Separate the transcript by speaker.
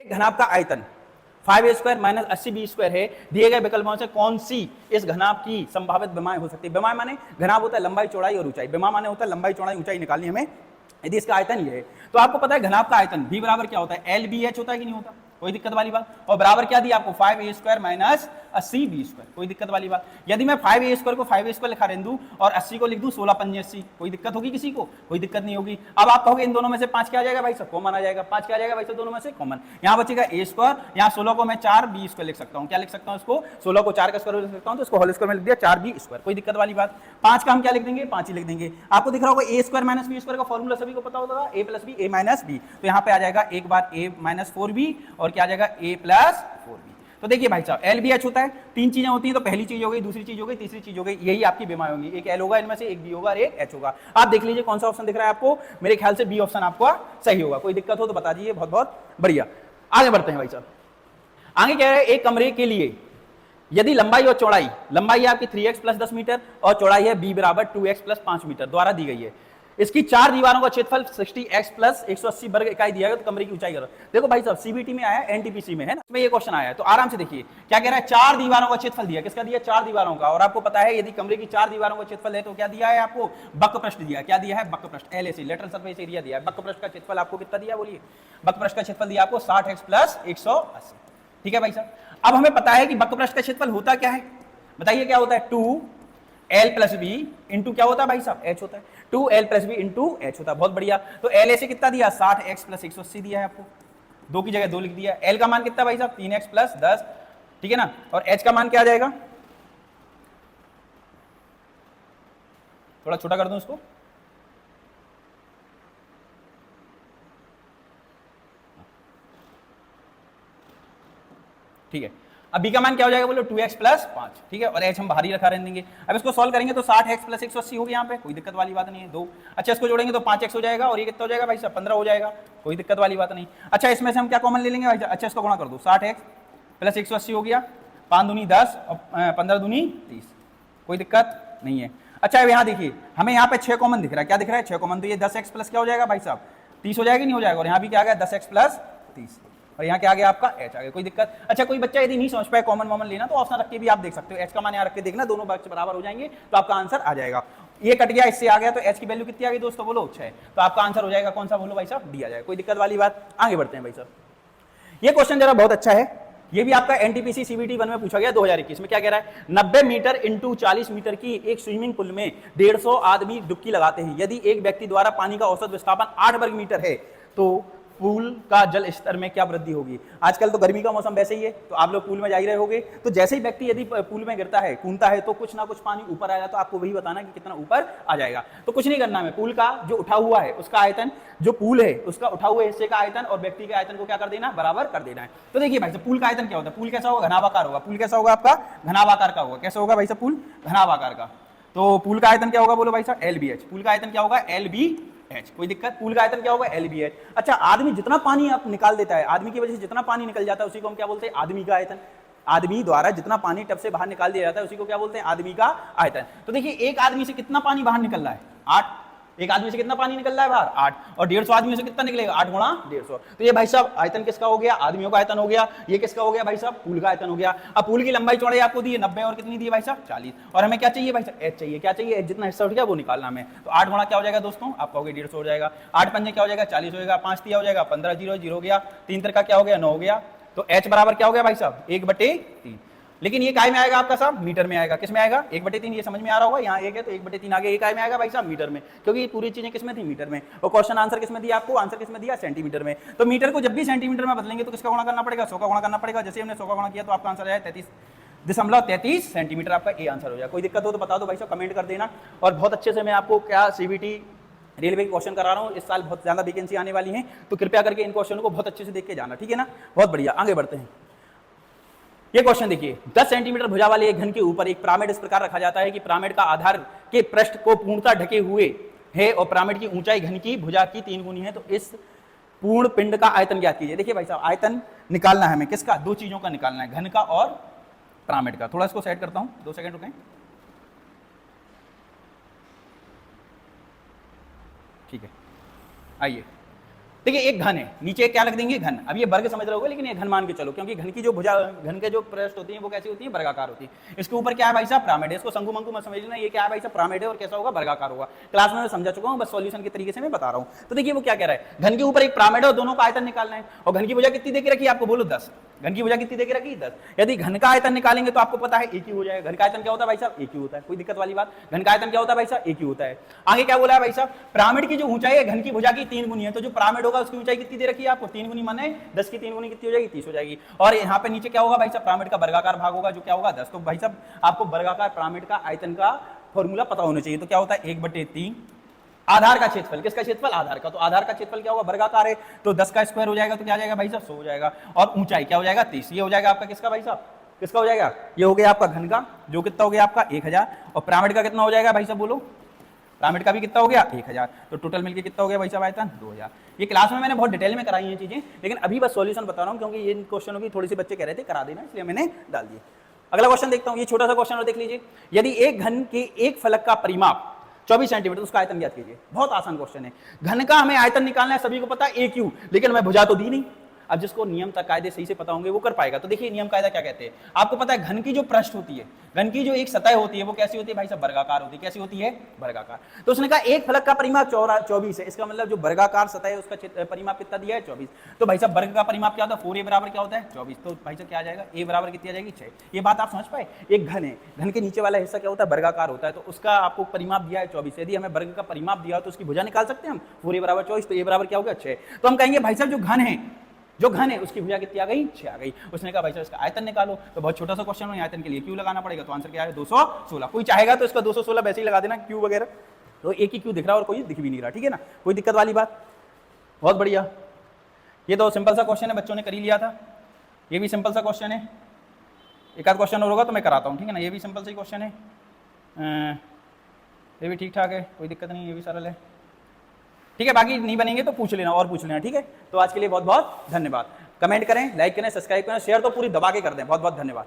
Speaker 1: घनाभ का आयतन 5a² minus 80b² है। दिए गए विकल्पों से कौन सी इस घनाभ की संभावित विमाएं हो सकती है? विमाएं माने घनाभ होता है लंबाई चौड़ाई और ऊंचाई, विमा माने होता है लंबाई चौड़ाई ऊंचाई निकालनी हमें। यदि इसका आयतन ये है तो आपको पता है घनाभ का आयतन v बराबर क्या होता है, LBH होता है कि नहीं होता, कोई दिक्कत वाली बात। और बराबर क्या दिया आपको 5a² माइनस 80b², कोई दिक्कत वाली बात। यदि मैं 5a² को 5a² लिखा रहूं और 80 को लिख दूं 16 पंजे 80, कोई दिक्कत होगी किसी को? कोई दिक्कत नहीं होगी। अब आप कहोगे इन दोनों में से 5 क्या आ जाएगा भाई साहब? कॉमन आ जाएगा। 5 क्या आ जाएगा भाई साहब? दोनों में से कॉमन। यहाँ बचेगा a², यहाँ 16 को मैं 4b² लिख सकता हूँ। क्या लिख सकता हूँ इसको? 16 को 4 का स्क्वायर लिख सकता हूँ, तो इसको होल स्क्वायर में लिख दिया 4b², कोई दिक्कत वाली बात। 5 का हम क्या लिख देंगे? 5 ही लिख देंगे। आपको दिख रहा होगा a² माइनस b² का फॉर्मूला सभी को पता होगा, a plus b a minus b। तो यहाँ पे आ जाएगा एक बार a माइनस 4b और क्या आ जाएगा a प्लस 4b। तो देखिए भाई साहब LBH होता है, 3 चीजें होती हैं, तो पहली चीज हो गई, दूसरी चीज हो गई, तीसरी चीज हो गई, यही आपकी विमाएं होंगी। एक L होगा इनमें से, एक B होगा और एक H होगा। आप देख लीजिए कौन सा ऑप्शन दिख रहा है आपको। मेरे ख्याल से B ऑप्शन आपका सही होगा। कोई दिक्कत हो तो बता दीजिए, बहुत बहुत बढ़िया। आगे बढ़ते हैं भाई साहब। आगे कह रहे हैं एक कमरे के लिए यदि लंबाई और चौड़ाई, लंबाई है आपकी 3x प्लस 10 मीटर और चौड़ाई है b बराबर 2x प्लस 5 मीटर द्वारा दी गई है। इसकी 4 दीवारों का क्षेत्रफल 60x प्लस 180 वर्ग इकाई दिया गया, तो कमरे की ऊंचाई करो। देखो भाई साहब सीबीटी में आया, एनटीपीसी में है ना, इसमें ये क्वेश्चन आया है, तो आराम से देखिए क्या कह रहा है। 4 दीवारों का क्षेत्रफल दिया, किसका दिया? 4 दीवारों का। और आपको पता है यदि कमरे की 4 दीवारों का क्षेत्रफल है तो क्या दिया है आपको? वक्रपृष्ठ दिया। क्या दिया है? वक्रपृष्ठ, LAC लेटरल सरफेस एरिया दिया है। वक्रपृष्ठ का क्षेत्रफल आपको कितना दिया बोलिए? वक्रपृष्ठ का क्षेत्रफल दिया आपको 60x प्लस 180। ठीक है भाई साहब। अब हमें पता है कि वक्रपृष्ठ का क्षेत्रफल होता क्या है, बताइए क्या होता है? 2l प्लस बी इंटू क्या होता है भाई साहब? h होता है। 2l plus B into h होता है। बहुत बढ़िया। तो LA से कितना दिया? 60x प्लस 180 दिया है आपको, 2 की जगह 2 लिख दिया। l का मान कितना भाई साहब? 3x प्लस 10, ठीक है ना। और h का मान क्या आ जाएगा? थोड़ा छोटा कर दूं इसको, ठीक है। अब b का मान क्या हो जाएगा बोलो? 2x प्लस 5, ठीक है। और h हम बाहर ही रखा रहने देंगे। अब इसको सॉल्व करेंगे तो 60x प्लस 180 हो गया यहाँ पे, कोई दिक्कत वाली बात नहीं है। 2, अच्छा इसको जोड़ेंगे तो 5x हो जाएगा और ये कितना हो जाएगा भाई साहब? 15 हो जाएगा, कोई दिक्कत वाली बात नहीं। अच्छा इसमें से हम क्या कॉमन ले लेंगे भाई साहब? अच्छा इसको गुणा कर दो, 60x प्लस 180 हो गया, 5 दूनी 10 और 15 दूनी 30, कोई दिक्कत नहीं है। अच्छा यहाँ देखिए हमें यहाँ पे 6 कॉमन दिख रहा है। क्या दिख रहा है? 6 कॉमन। तो ये 10x प्लस क्या हो जाएगा भाई साहब? 30 हो जाएगा नहीं हो जाएगा। और यहाँ भी क्या आ गया? 10x प्लस 30 और यहाँ क्या आ गया आपका? h आ गया, कोई दिक्कत। अच्छा कोई बच्चा यदि नहीं समझ पाए कॉमन वॉमन लेना तो ऑप्शन रख के भी आप देख सकते हो। h का मान यहाँ रख के देखना, दोनों बच्चे बराबर हो जाएंगे तो आपका आंसर आ जाएगा। ये कट गया, इससे आ गया, तो h की वैल्यू कितनी आ गई दोस्तों? बोलो 6। तो आपका आंसर हो जाएगा कौन सा? बोलो भाई साहब डी आ जाएगा, कोई दिक्कत वाली बात। आगे बढ़ते हैं भाई साहब। ये क्वेश्चन जरा बहुत अच्छा है, ये भी आपका एनटीपीसी सीबीटी 1 में पूछा गया 2021 में। क्या कह रहा है? 90 मीटर इंटू 40 मीटर की एक स्विमिंग पूल में 150 आदमी डुबकी लगाते हैं। यदि एक व्यक्ति द्वारा पानी का औसत विस्थापन 8 वर्ग मीटर है तो पूल का जल स्तर में क्या वृद्धि होगी? आजकल तो गर्मी का मौसम वैसे ही है, तो आप लोग पूल में जा ही रहे होगे, तो जैसे ही व्यक्ति यदि पूल में गिरता है, कूदता है, तो कुछ ना कुछ पानी ऊपर आएगा। तो आपको वही बताना कि कितना ऊपर आ जाएगा। तो कुछ नहीं करना है, पूल का जो उठा हुआ है उसका आयतन, जो पूल है उसका उठा हुए हिस्से का आयतन और व्यक्ति के आयतन को क्या कर देना? बराबर कर देना है। तो देखिए भाई साहब पूल का आयतन क्या होता है? पूल कैसा होगा? घनाभाकार होगा। पूल कैसा होगा आपका? घनाभाकार का होगा। कैसा होगा भाई साहब? पूल घनाभाकार का। तो पूल का आयतन क्या होगा? बोलो भाई साहब LBH। पूल का आयतन क्या होगा? LBH। कोई दिक्कत? पूल का आयतन क्या होगा? LBH। अच्छा आदमी जितना पानी आप निकाल देता है, आदमी की वजह से जितना पानी निकल जाता है उसी को हम क्या बोलते हैं? आदमी का आयतन। आदमी द्वारा जितना पानी टब से बाहर निकाल दिया जाता है उसी को क्या बोलते हैं? आदमी का आयतन। तो देखिए एक आदमी से कितना पानी बाहर निकल रहा है? 8। एक आदमी से कितना पानी निकल रहा है बाहर? 8। और 150 आदमी से कितना निकलेगा? 8 गुणा 150। तो ये भाई साहब आयतन किसका हो गया? आदमियों का आयतन हो गया। ये किसका हो गया भाई साहब? पूल का आयतन हो गया। अब पूल की लंबाई चौड़ाई आपको दी है 90 और कितनी दी है भाई साहब? 40। और हमें क्या चाहिए भाई साहब? h चाहिए। क्या चाहिए? h जितना हिस्सा उठ गया वो निकालना हमें। तो 8 गुणा क्या हो जाएगा दोस्तों? आप कहोगे 150 हो जाएगा। 8 पंजे क्या हो जाएगा? 40 हो जाएगा। 5 तिया हो जाएगा 15, 0 हो गया। 3 तिरका क्या हो गया? 9 हो गया। तो h बराबर क्या हो गया भाई साहब? 1/3। लेकिन ये काय में आएगा आपका साहब? मीटर में आएगा। किस में आएगा? 1/3। ये समझ में आ रहा होगा, यहाँ 1 है तो 1/3 आ गया। ये काय में आएगा भाई साहब? मीटर में, क्योंकि ये पूरी चीजें किस में थी? मीटर में। और क्वेश्चन आंसर किस में दिया आपको? आंसर किस में दिया? सेंटीमीटर में। तो मीटर को जब भी सेंटीमीटर में बदलेंगे तो किसका गुणा करना पड़ेगा? 100 का गुणा करना पड़ेगा। जैसे हमने 100 का गुणा किया तो आपका आंसर आया 33.33 सेंटीमीटर। आपका ए आंसर हो जाएगा। कोई दिक्कत हो तो बता दो भाई साहब, कमेंट कर देना। और बहुत अच्छे से मैं आपको क्या सीबीटी रेलवे के क्वेश्चन करा रहा हूँ। इस साल बहुत ज्यादा वैकेंसी आने वाली है, तो कृपया करके इन क्वेश्चन को बहुत अच्छे से देख के जाना, ठीक है ना। बहुत बढ़िया, आगे बढ़ते हैं। ये क्वेश्चन देखिए, 10 सेंटीमीटर भुजा वाले एक घन के ऊपर एक पिरामिड इस प्रकार रखा जाता है कि पिरामिड का आधार के पृष्ठ को पूर्णतः ढके हुए है और पिरामिड की ऊंचाई घन की भुजा की 3 गुनी है। तो इस पूर्ण पिंड का आयतन ज्ञात कीजिए। देखिए भाई साहब आयतन निकालना है हमें, किसका? 2 चीजों का निकालना है, घन का और पिरामिड का। थोड़ा इसको सेट करता हूं, 2 सेकंड रुकें। ठीक है, आइए देखिए एक घन है, नीचे क्या रख देंगे घन। अब ये वर्ग समझ रहे होगे, लेकिन ये घन मान के चलो, क्योंकि घन की जो भुजा, घन के जो पृष्ठ होती है वो कैसी होती है, वर्गाकार होती है। इसके ऊपर क्या है भाई साहब, पिरामिड है। इसको शंकु मंकु मत समझ लेना, ये क्या है भाई साहब, पिरामिड है और कैसा होगा, वर्गाकार होगा। क्लास में मैं समझा चुका हूँ, बस सॉल्यूशन के तरीके से मैं बता रहा हूँ। तो देखिए वो क्या कह रहा है, घन के ऊपर एक पिरामिड है और दोनों का आयतन निकालना है। और घन की भुजा कितनी दे के रखी है आपको, बोलो 10। घन की भुजा कितनी दे के रखी, 10। यदि घन का आयतन निकालेंगे तो आपको पता है एक ही हो जाएगा। घन का आयतन क्या होता है भाई साहब, एक ही होता है, कोई दिक्कत वाली बात। घन का आयतन क्या होता है भाई साहब, एक ही होता है। आगे क्या बोला है भाई साहब, पिरामिड की जो ऊंचाई है घन की भुजा की 3 गुनी है। तो जो पिरामिड होगा उसकी ऊंचाई कितनी दे रखी है आपको, 3 गुनी, माने 10 की 3 गुनी कितनी हो जाएगी, 30 हो जाएगी। और यहाँ पे नीचे क्या होगा भाई साहब, पिरामिड का वर्गाकार भाग होगा जो क्या होगा, 10। तो भाई साहब आपको वर्गाकार पिरामिड का आयतन का फॉर्मूला पता होना चाहिए। तो क्या होता है 1/3 आधार का क्षेत्रफल, किसका क्षेत्रफल, आधार का। तो आधार का क्षेत्रफल क्या होगा, वर्गाकार है, तो 10 का स्क्वायर हो जाएगा, तो क्या आ जाएगा भाई साहब, 100 हो जाएगा। और ऊंचाई क्या हो जाएगा, 30। ये हो जाएगा आपका किसका भाई साहब, किसका हो जाएगा, ये हो गया आपका घन का, जो कितना हो गया आपका 1000। और पिरामिड का कितना हो जाएगा भाई साहब, बोलो, पिरामिड का भी कितना हो गया 1000। तो टोटल मिलके कितना हो गया भाई साहब आयतन, 2000। ये क्लास में मैंने बहुत डिटेल में कराई है चीजें, लेकिन अभी बस सॉल्यूशन बता रहा हूँ, क्योंकि ये क्वेश्चनों की थोड़ी सी बच्चे कह रहे थे करा देना, इसलिए मैंने डाल दिए। अगला क्वेश्चन देखता हूँ, ये छोटा सा क्वेश्चन और देख लीजिए। यदि एक घन के एक फलक का परिमाप 24 सेंटीमीटर, उसका आयतन ज्ञात कीजिए। बहुत आसान क्वेश्चन है। घन का हमें आयतन निकालना है, सभी को पता है ए क्यू, लेकिन मैं भुजा तो दी नहीं। अब जिसको नियम कायदे सही से पता होंगे वो कर पाएगा। तो देखिए नियम कायदा क्या कहते हैं, आपको पता है घन की जो पृष्ठ होती है, घन की जो एक सतह होती है वो कैसी होती है भाई साहब, वर्गाकार होती है। कैसी होती है, वर्गाकार। तो उसने कहा एक फलक का परिमाप 24 है, इसका मतलब जो वर्गाकार सतह है उसका परिमाप कितना दिया है, 24। तो भाई साहब वर्ग का परिमाप क्या होता है, 4a बराबर क्या होता है, 24। तो भाई साहब क्या आ जाएगा, a बराबर कितनी आ जाएगी, 6। ये बात आप समझ पाए। एक घन है, घन के नीचे वाला हिस्सा क्या होता है, वर्गाकार होता है, तो उसका आपको परिमाप दिया है 24। यदि हमें वर्ग का परिमाप दिया तो उसकी भुजा निकाल सकते हैं हम, 4a बराबर 24। तो a बराबर क्या हो गया, 6। तो हम कहेंगे भाई साहब जो घन है, जो घन है उसकी भुजा कितनी आ गई, 6 आ गई। उसने कहा भाई साहब इसका आयतन निकालो। तो बहुत छोटा सा क्वेश्चन है, आयतन के लिए क्यू लगाना पड़ेगा। तो आंसर क्या है, 216। कोई चाहेगा तो इसका 216 वैसे ही लगा देना, क्यू वगैरह। तो एक ही क्यू दिख रहा है और कोई दिख भी नहीं रहा, ठीक है ना, कोई दिक्कत वाली बात। बहुत बढ़िया, ये तो सिंपल सा क्वेश्चन है, बच्चों ने कर ही लिया था। ये भी सिंपल सा क्वेश्चन है, एक आध क्वेश्चन और होगा तो मैं कराता हूँ, ठीक है ना। ये भी सिंपल सा क्वेश्चन है, ये भी ठीक ठाक है, कोई दिक्कत नहीं, ये भी सरल है, ठीक है। बाकी नहीं बनेंगे तो पूछ लेना और पूछ लेना, ठीक है। तो आज के लिए बहुत बहुत धन्यवाद। कमेंट करें, लाइक करें, सब्सक्राइब करें, शेयर तो पूरी दबा के कर दें। बहुत बहुत धन्यवाद।